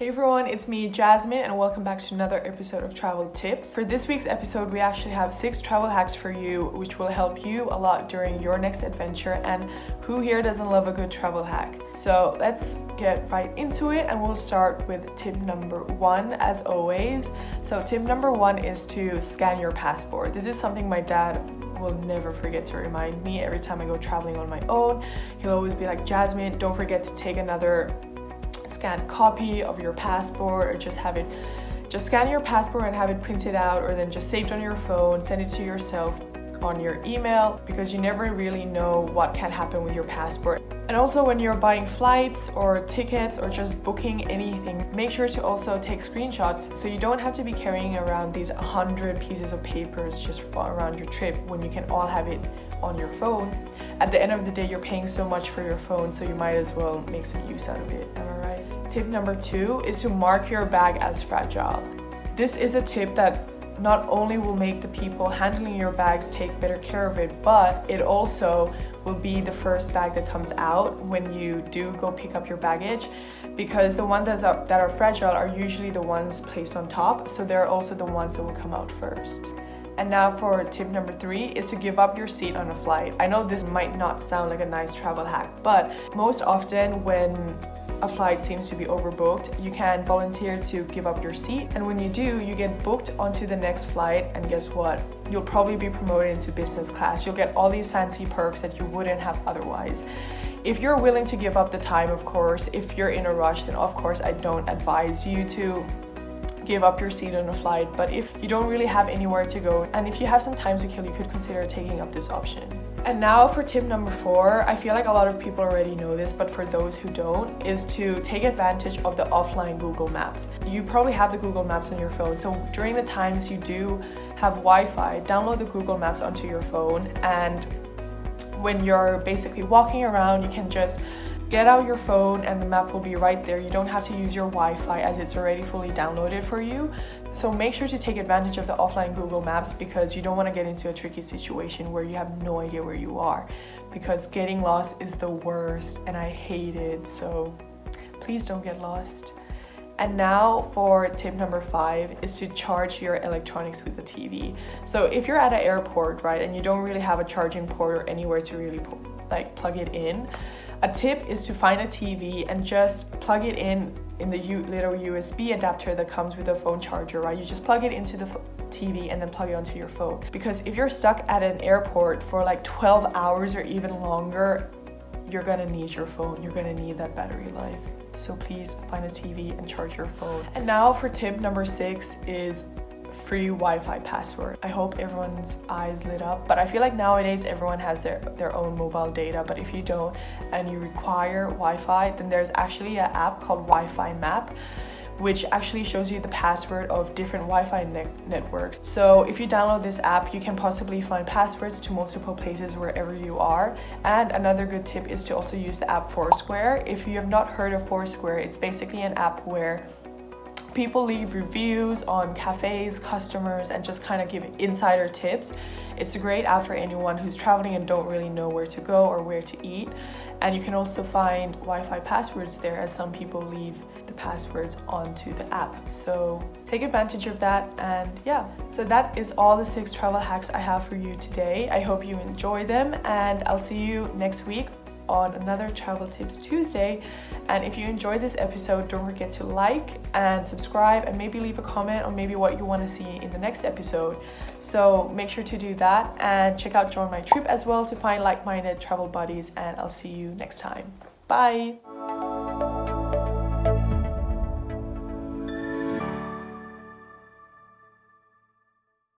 Hey everyone, it's me Jasmine and welcome back to another episode of Travel Tips. For this week's episode, we actually have 6 travel hacks for you which will help you a lot during your next adventure, and who here doesn't love a good travel hack? So let's get right into it, and we'll start with tip number 1 as always. So tip number 1 is to scan your passport. This is something my dad will never forget to remind me every time I go traveling on my own. He'll always be like, Jasmine, don't forget to take another scanned copy of your passport, or just scan your passport and have it printed out, or then just saved on your phone, send it to yourself on your email, because you never really know what can happen with your passport. And also when you're buying flights or tickets or just booking anything, make sure to also take screenshots so you don't have to be carrying around these 100 pieces of papers just around your trip when you can all have it on your phone. At the end of the day, you're paying so much for your phone, so you might as well make some use out of it. Am I right? Tip number 2 is to mark your bag as fragile. This is a tip that not only will make the people handling your bags take better care of it, but it also will be the first bag that comes out when you do go pick up your baggage, because the ones that are fragile are usually the ones placed on top, so they're also the ones that will come out first. And now for tip number 3 is to give up your seat on a flight. I know this might not sound like a nice travel hack, but most often when a flight seems to be overbooked, you can volunteer to give up your seat, and when you do, you get booked onto the next flight, and guess what? You'll probably be promoted into business class. You'll get all these fancy perks that you wouldn't have otherwise. If you're willing to give up the time, of course. If you're in a rush, then of course I don't advise you to give up your seat on a flight, but if you don't really have anywhere to go and if you have some time to kill, you could consider taking up this option. And now for tip number 4, I feel like a lot of people already know this, but for those who don't, is to take advantage of the offline Google Maps. You probably have the Google Maps on your phone, so during the times you do have Wi-Fi, download the Google Maps onto your phone, and when you're basically walking around, you can just get out your phone and the map will be right there. You don't have to use your Wi-Fi as it's already fully downloaded for you. So make sure to take advantage of the offline Google Maps, because you don't want to get into a tricky situation where you have no idea where you are, because getting lost is the worst and I hate it. So please don't get lost. And now for tip number 5 is to charge your electronics with the TV. So if you're at an airport, right, and you don't really have a charging port or anywhere to really plug it in, a tip is to find a TV and just plug it in the little USB adapter that comes with the phone charger, right? You just plug it into the TV and then plug it onto your phone. Because if you're stuck at an airport for like 12 hours or even longer, you're gonna need your phone. You're gonna need that battery life. So please find a TV and charge your phone. And now for tip number 6 is free Wi-Fi password. I hope everyone's eyes lit up, but I feel like nowadays everyone has their own mobile data, but if you don't and you require Wi-Fi, then there's actually an app called Wi-Fi Map, which actually shows you the password of different Wi-Fi networks. So if you download this app, you can possibly find passwords to multiple places wherever you are. And another good tip is to also use the app Foursquare. If you have not heard of Foursquare, it's basically an app where people leave reviews on cafes, customers, and just kind of give insider tips. It's a great app for anyone who's traveling and don't really know where to go or where to eat. And you can also find Wi-Fi passwords there, as some people leave the passwords onto the app. So take advantage of that. And yeah, so that is all the 6 travel hacks I have for you today. I hope you enjoy them, and I'll see you next week on another Travel Tips Tuesday. And if you enjoyed this episode, don't forget to like and subscribe, and maybe leave a comment on maybe what you want to see in the next episode. So make sure to do that, and check out JoinMyTrip as well to find like-minded travel buddies, and I'll see you next time. Bye!